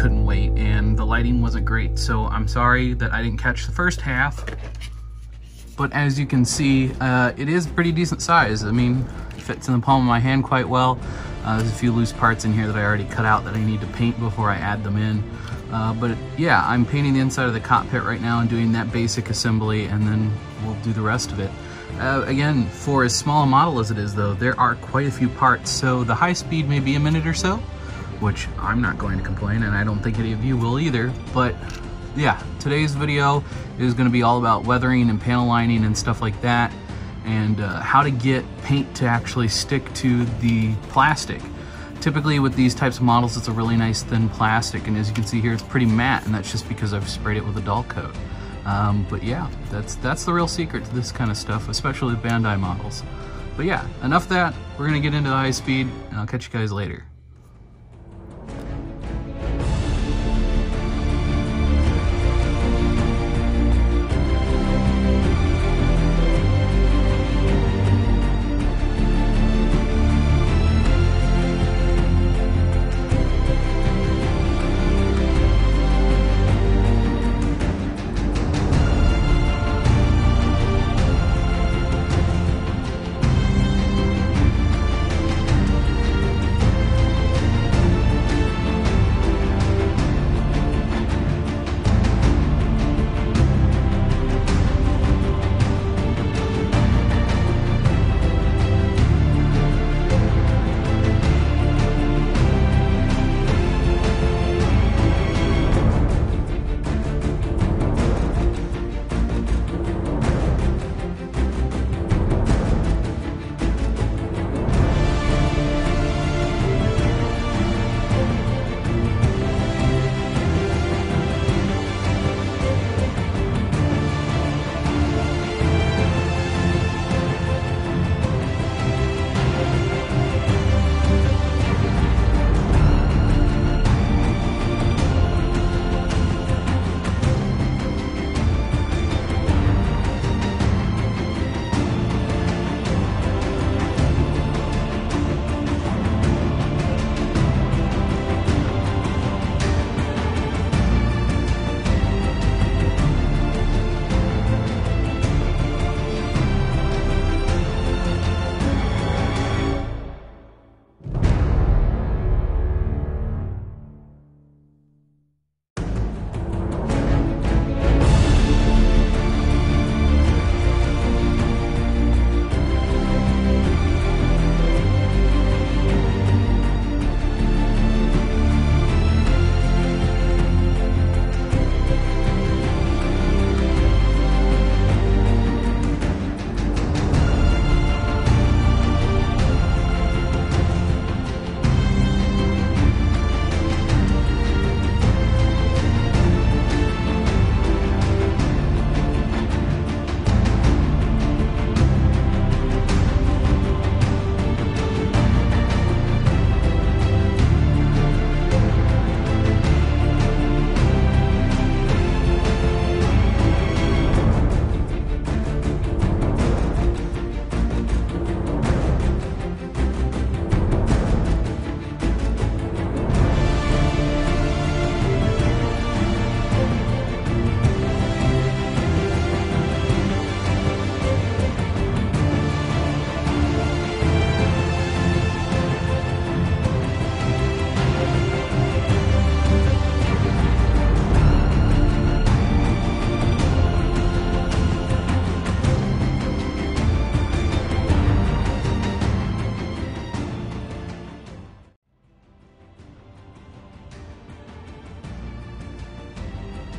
couldn't wait, and the lighting wasn't great, so I'm sorry that I didn't catch the first half. But as you can see, it is pretty decent size. I mean, it fits in the palm of my hand quite well. There's a few loose parts in here that I already cut out that I need to paint before I add them in. But yeah, I'm painting the inside of the cockpit right now and doing that basic assembly, and then we'll do the rest of it. Again, for as small a model as it is though, there are quite a few parts, so the high speed may be a minute or so, which I'm not going to complain, and I don't think any of you will either. But yeah, today's video is going to be all about weathering and panel lining and stuff like that, and how to get paint to actually stick to the plastic. Typically with these types of models, it's a really nice thin plastic, and as you can see here, it's pretty matte, and that's just because I've sprayed it with a dull coat. But yeah, that's the real secret to this kind of stuff, especially with Bandai models. But yeah, enough of that. We're gonna get into the high speed, and I'll catch you guys later.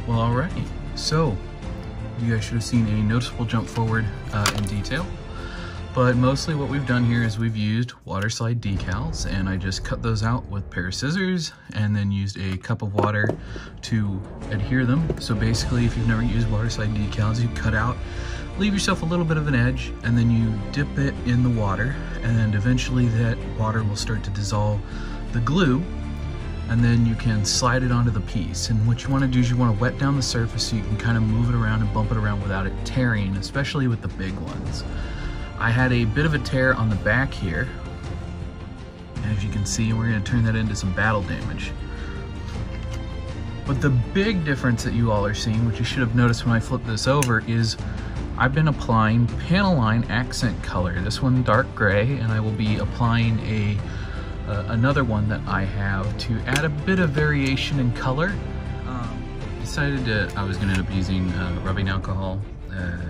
Well, alrighty, so you guys should have seen a noticeable jump forward in detail, but mostly what we've done here is we've used waterslide decals, and I just cut those out with a pair of scissors and then used a cup of water to adhere them. So basically, if you've never used waterslide decals, you cut out, leave yourself a little bit of an edge, and then you dip it in the water, and eventually that water will start to dissolve the glue, and then you can slide it onto the piece. And what you want to do is you want to wet down the surface so you can kind of move it around and bump it around without it tearing, especially with the big ones. I had a bit of a tear on the back here, as you can see, and we're going to turn that into some battle damage. But the big difference that you all are seeing, which you should have noticed when I flipped this over, is I've been applying panel line accent color. This one dark gray, and I will be applying another one that I have to add a bit of variation in color. I was gonna end up using rubbing alcohol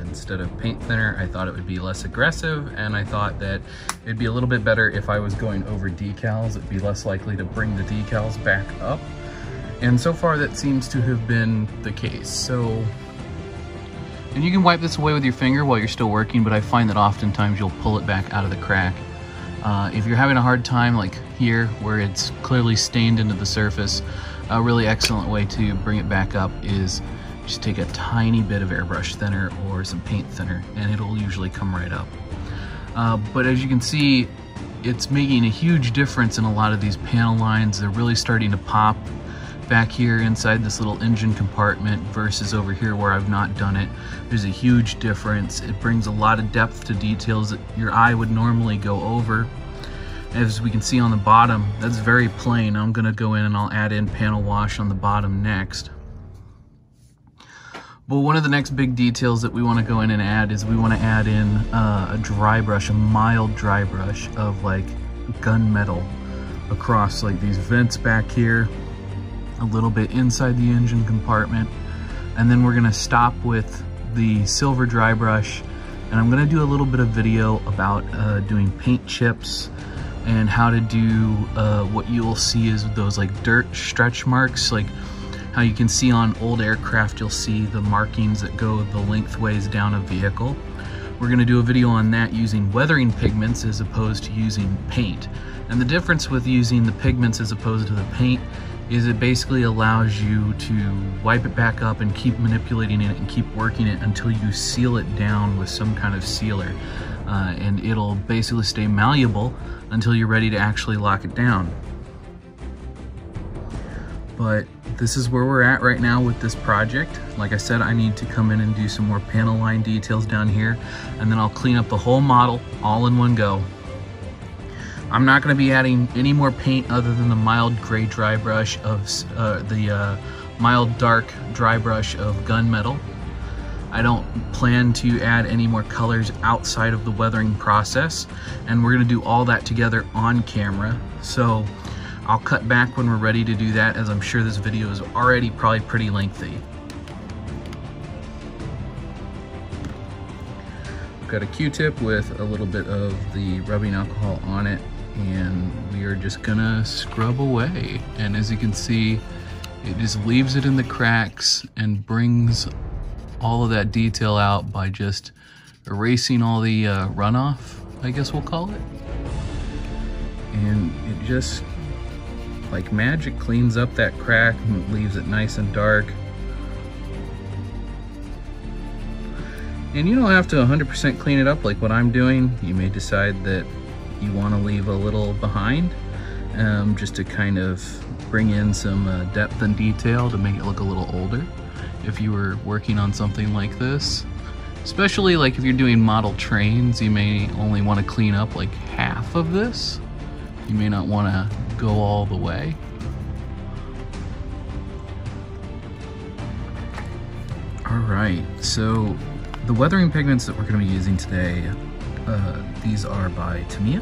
instead of paint thinner. I thought it would be less aggressive, and I thought that it'd be a little bit better if I was going over decals. It'd be less likely to bring the decals back up. And so far that seems to have been the case. So, and you can wipe this away with your finger while you're still working, but I find that oftentimes you'll pull it back out of the crack. If you're having a hard time, like here, where it's clearly stained into the surface, a really excellent way to bring it back up is just take a tiny bit of airbrush thinner or some paint thinner, and it'll usually come right up. But as you can see, it's making a huge difference in a lot of these panel lines. They're really starting to pop back here inside this little engine compartment versus over here where I've not done it. There's a huge difference. It brings a lot of depth to details that your eye would normally go over. As we can see on the bottom, that's very plain. I'm gonna go in and I'll add in panel wash on the bottom next. But one of the next big details that we want to go in and add is we want to add in a dry brush, a mild dry brush of like gunmetal across like these vents back here, a little bit inside the engine compartment, and then we're gonna stop with the silver dry brush, and I'm gonna do a little bit of video about doing paint chips and how to do what you'll see is those like dirt stretch marks, like how you can see on old aircraft. You'll see the markings that go the lengthways down a vehicle. We're gonna do a video on that using weathering pigments as opposed to using paint. And the difference with using the pigments as opposed to the paint is it basically allows you to wipe it back up and keep manipulating it and keep working it until you seal it down with some kind of sealer. And it'll basically stay malleable until you're ready to actually lock it down. But this is where we're at right now with this project. Like I said, I need to come in and do some more panel line details down here, and then I'll clean up the whole model all in one go. I'm not going to be adding any more paint other than the mild gray dry brush of mild dark dry brush of gunmetal. I don't plan to add any more colors outside of the weathering process, and we're going to do all that together on camera. So I'll cut back when we're ready to do that, as I'm sure this video is already probably pretty lengthy. I've got a Q-tip with a little bit of the rubbing alcohol on it, and we are just gonna scrub away. And as you can see, it just leaves it in the cracks and brings all of that detail out by just erasing all the runoff, I guess we'll call it. And it just, like magic, cleans up that crack and leaves it nice and dark. And you don't have to 100% clean it up like what I'm doing. You may decide that you want to leave a little behind, just to kind of bring in some depth and detail to make it look a little older if you were working on something like this. Especially like if you're doing model trains, you may only want to clean up like half of this. You may not want to go all the way. All right, so the weathering pigments that we're going to be using today, these are by Tamiya,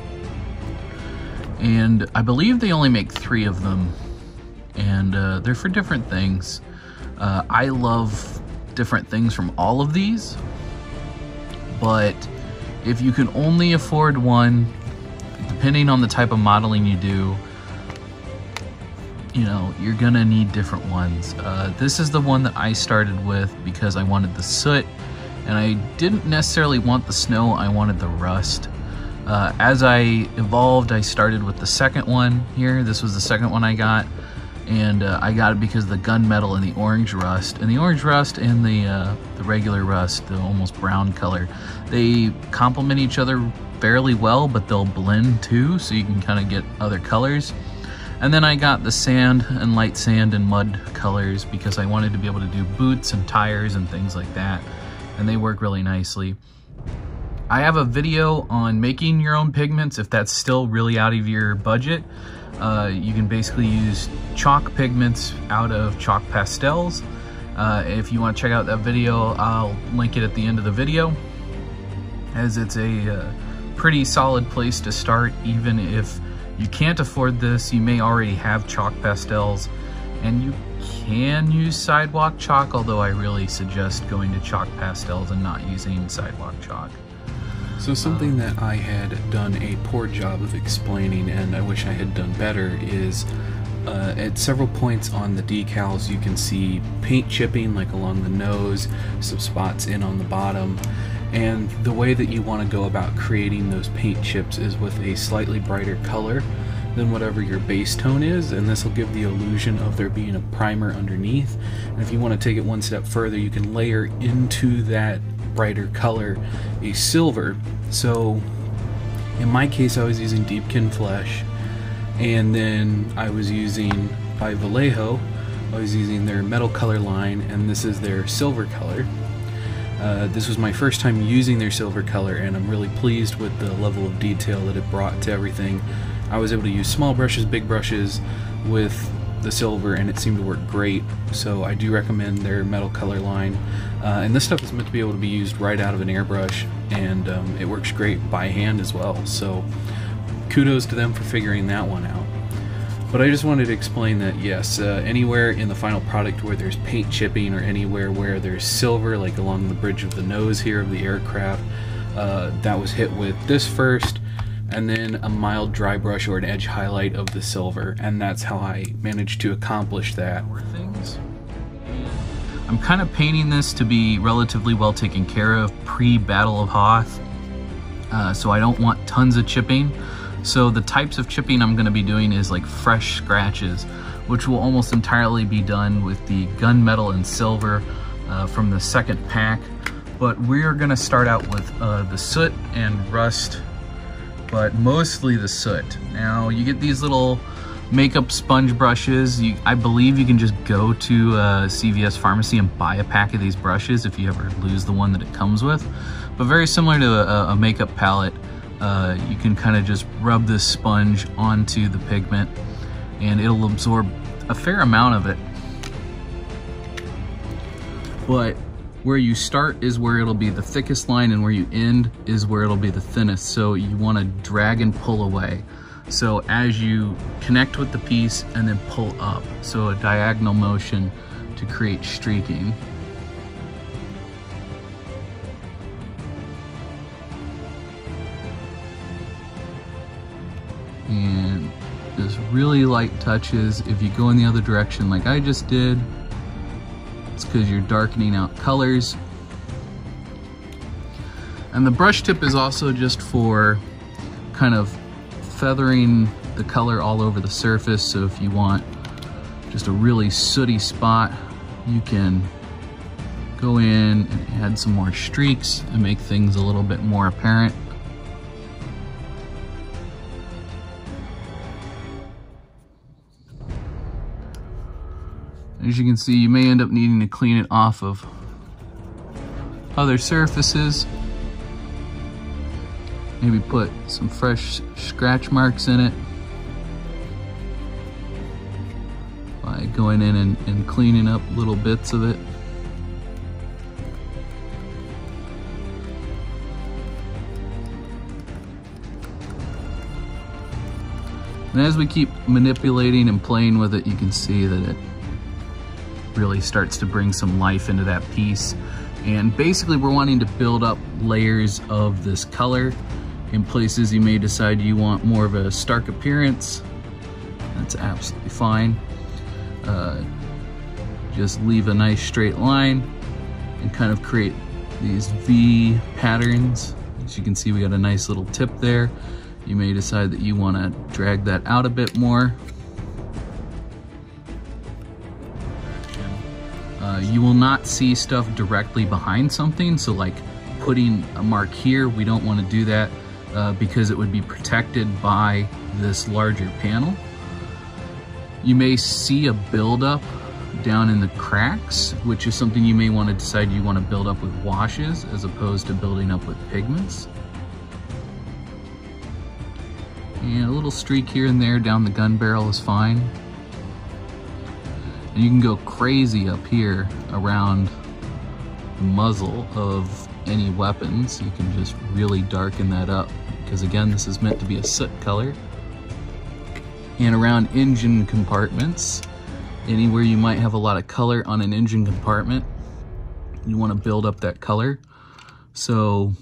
and I believe they only make 3 of them, and they're for different things. I love different things from all of these, but if you can only afford one, depending on the type of modeling you do, you know, you're gonna need different ones. This is the one that I started with because I wanted the soot, and I didn't necessarily want the snow, I wanted the rust. As I evolved, I started with the second one here. This was the second one I got, and I got it because of the gunmetal and the orange rust. And the orange rust and the regular rust, the almost brown color, they complement each other fairly well, but they'll blend too, so you can kind of get other colors. And then I got the sand and light sand and mud colors because I wanted to be able to do boots and tires and things like that, and they work really nicely. I have a video on making your own pigments if that's still really out of your budget. You can basically use chalk pigments out of chalk pastels. If you want to check out that video, I'll link it at the end of the video, as it's a pretty solid place to start. Even if you can't afford this, you may already have chalk pastels, and you can use sidewalk chalk, although I really suggest going to chalk pastels and not using sidewalk chalk. So something that I had done a poor job of explaining, and I wish I had done better, is at several points on the decals you can see paint chipping, like along the nose, some spots in on the bottom. And the way that you want to go about creating those paint chips is with a slightly brighter color than whatever your base tone is, and this will give the illusion of there being a primer underneath. And if you want to take it one step further, you can layer into that brighter color a silver. So in my case, I was using Deepkin Flesh, and then I was using, by Vallejo, I was using their metal color line, and this is their silver color. This was my first time using their silver color, and I'm really pleased with the level of detail that it brought to everything. I was able to use small brushes, big brushes with the silver, and it seemed to work great. So I do recommend their metal color line. And this stuff is meant to be able to be used right out of an airbrush, and it works great by hand as well. So kudos to them for figuring that one out. But I just wanted to explain that, yes, anywhere in the final product where there's paint chipping, or anywhere where there's silver, like along the bridge of the nose here of the aircraft, that was hit with this first, and then a mild dry brush or an edge highlight of the silver, and that's how I managed to accomplish that. I'm kind of painting this to be relatively well taken care of pre-Battle of Hoth, so I don't want tons of chipping. So the types of chipping I'm going to be doing is like fresh scratches, which will almost entirely be done with the gunmetal and silver from the second pack. But we're going to start out with the soot and rust, but mostly the soot. Now you get these little makeup sponge brushes. I believe you can just go to CVS Pharmacy and buy a pack of these brushes if you ever lose the one that it comes with. But very similar to a makeup palette. You can kind of just rub this sponge onto the pigment, and it'll absorb a fair amount of it. But where you start is where it'll be the thickest line, and where you end is where it'll be the thinnest. So you want to drag and pull away. So as you connect with the piece and then pull up, so a diagonal motion to create streaking. And just really light touches. If you go in the other direction like I just did, it's because you're darkening out colors. And the brush tip is also just for kind of feathering the color all over the surface. So if you want just a really sooty spot, you can go in and add some more streaks and make things a little bit more apparent. As you can see, you may end up needing to clean it off of other surfaces. Maybe put some fresh scratch marks in it by going in and cleaning up little bits of it. And as we keep manipulating and playing with it, you can see that it really starts to bring some life into that piece. And basically we're wanting to build up layers of this color. In places you may decide you want more of a stark appearance. That's absolutely fine. Just leave a nice straight line and kind of create these V patterns. As you can see, we got a nice little tip there. You may decide that you want to drag that out a bit more. You will not see stuff directly behind something, so like putting a mark here, we don't want to do that because it would be protected by this larger panel. You may see a buildup down in the cracks, which is something you may want to decide you want to build up with washes as opposed to building up with pigments. And a little streak here and there down the gun barrel is fine. And you can go crazy up here around the muzzle of any weapons. You can just really darken that up, because again, this is meant to be a soot color. And around engine compartments, anywhere you might have a lot of color on an engine compartment, you want to build up that color. So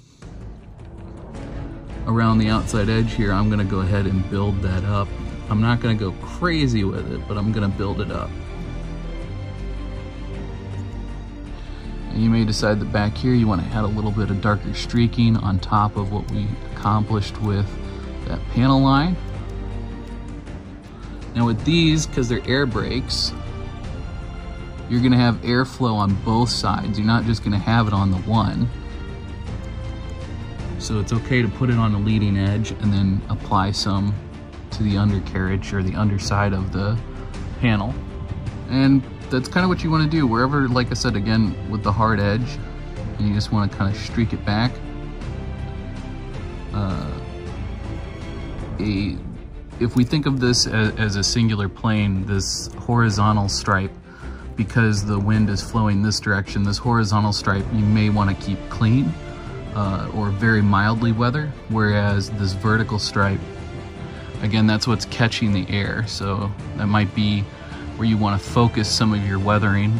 around the outside edge here, I'm going to go ahead and build that up. I'm not going to go crazy with it, but I'm going to build it up. And you may decide that back here you want to add a little bit of darker streaking on top of what we accomplished with that panel line. Now with these, because they're air brakes, you're going to have airflow on both sides. You're not just going to have it on the one. So it's okay to put it on the leading edge and then apply some to the undercarriage or the underside of the panel. And that's kind of what you want to do wherever, like I said, again, with the hard edge, and you just want to kind of streak it back. If we think of this as a singular plane, this horizontal stripe, because the wind is flowing this direction, this horizontal stripe you may want to keep clean or very mildly weather, whereas this vertical stripe, again, that's what's catching the air. So that might be where you want to focus some of your weathering.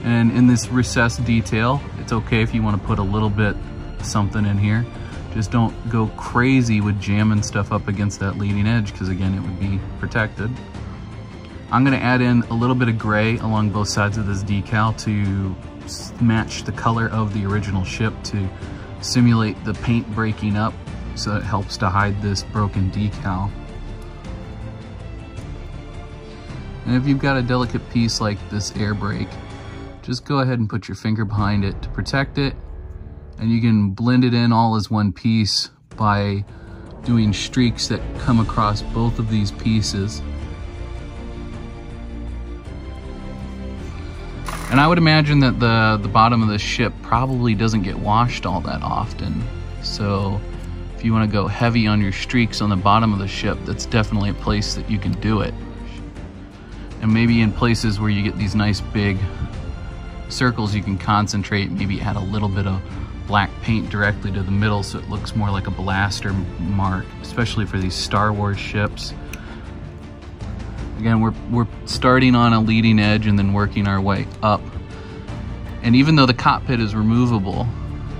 And in this recessed detail, it's okay if you want to put a little bit something in here. Just don't go crazy with jamming stuff up against that leading edge, because again, it would be protected. I'm going to add in a little bit of gray along both sides of this decal to match the color of the original ship, to simulate the paint breaking up, so it helps to hide this broken decal. And if you've got a delicate piece like this air brake, just go ahead and put your finger behind it to protect it, and you can blend it in all as one piece by doing streaks that come across both of these pieces. And I would imagine that the bottom of the ship probably doesn't get washed all that often. So if you want to go heavy on your streaks on the bottom of the ship, that's definitely a place that you can do it. And maybe in places where you get these nice big circles, you can concentrate, maybe add a little bit of black paint directly to the middle so it looks more like a blaster mark, especially for these Star Wars ships. Again, we're starting on a leading edge and then working our way up. And even though the cockpit is removable,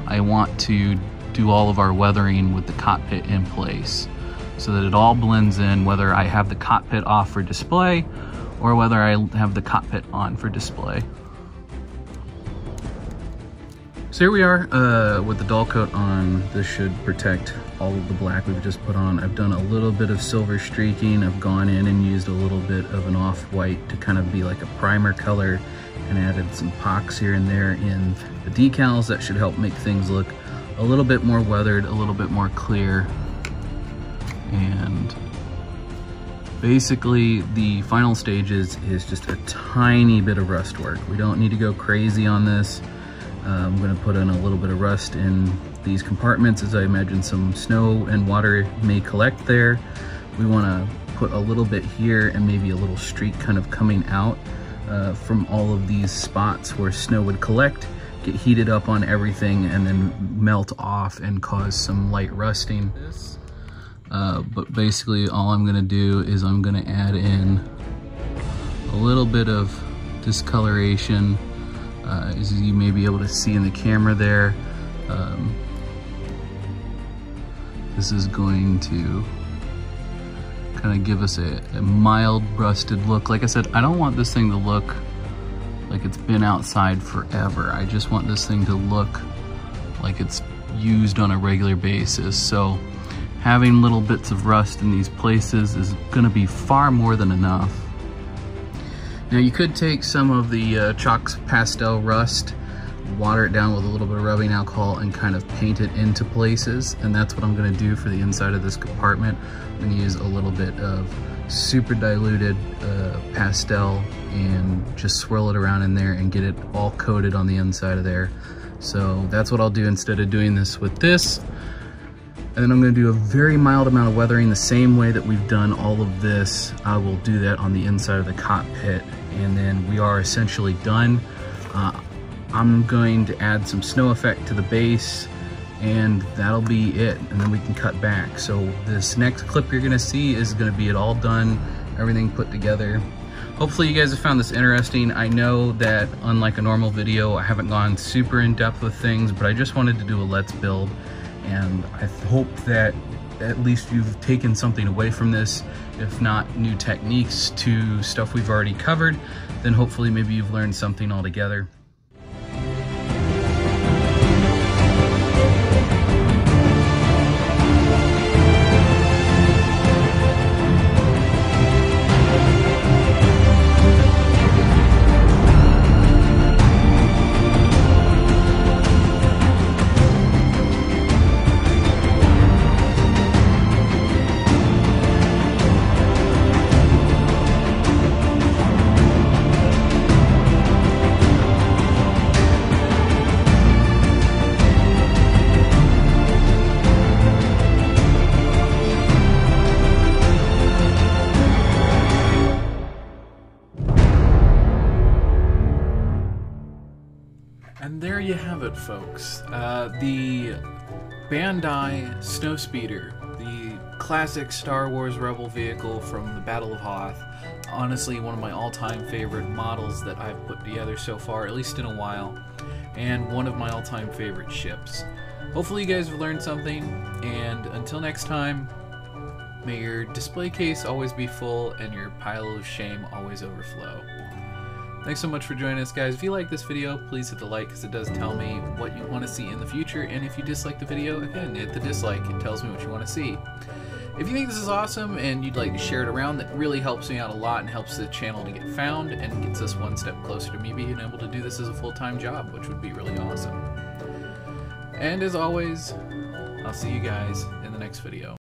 I want to do all of our weathering with the cockpit in place so that it all blends in, whether I have the cockpit off for display or whether I have the cockpit on for display. So here we are with the dull coat on. This should protect all of the black we've just put on. I've done a little bit of silver streaking. I've gone in and used a little bit of an off-white to kind of be like a primer color, and added some pox here and there in the decals. That should help make things look a little bit more weathered, a little bit more clear. And basically the final stages is just a tiny bit of rust work. We don't need to go crazy on this. I'm going to put in a little bit of rust in these compartments, as I imagine some snow and water may collect there. We want to put a little bit here and maybe a little streak kind of coming out from all of these spots where snow would collect, get heated up on everything, and then melt off and cause some light rusting. But basically all I'm going to do is I'm going to add in a little bit of discoloration, as you may be able to see in the camera there. This is going to kind of give us a mild rusted look. Like I said, I don't want this thing to look like it's been outside forever. I just want this thing to look like it's used on a regular basis. So having little bits of rust in these places is going to be far more than enough. Now you could take some of the chalk pastel rust, water it down with a little bit of rubbing alcohol, and kind of paint it into places, and that's what I'm going to do for the inside of this compartment. I'm going to use a little bit of super diluted pastel and just swirl it around in there and get it all coated on the inside of there. So that's what I'll do instead of doing this with this. And then I'm going to do a very mild amount of weathering the same way that we've done all of this. I will do that on the inside of the cockpit, and then we are essentially done. I'm going to add some snow effect to the base, and that'll be it, and then we can cut back. So this next clip you're going to see is going to be it all done, everything put together. Hopefully you guys have found this interesting. I know that unlike a normal video, I haven't gone super in depth with things, but I just wanted to do a let's build. And I hope that at least you've taken something away from this. If not new techniques to stuff we've already covered, then hopefully maybe you've learned something altogether. And there you have it, folks. The Bandai Snowspeeder, the classic Star Wars Rebel vehicle from the Battle of Hoth. Honestly, one of my all-time favorite models that I've put together so far, at least in a while, and one of my all-time favorite ships. Hopefully you guys have learned something, and until next time, may your display case always be full and your pile of shame always overflow. Thanks so much for joining us, guys. If you like this video, please hit the like, because it does tell me what you want to see in the future. And if you dislike the video, again, hit the dislike. It tells me what you want to see. If you think this is awesome and you'd like to share it around, that really helps me out a lot and helps the channel to get found and gets us one step closer to me being able to do this as a full-time job, which would be really awesome. And as always, I'll see you guys in the next video.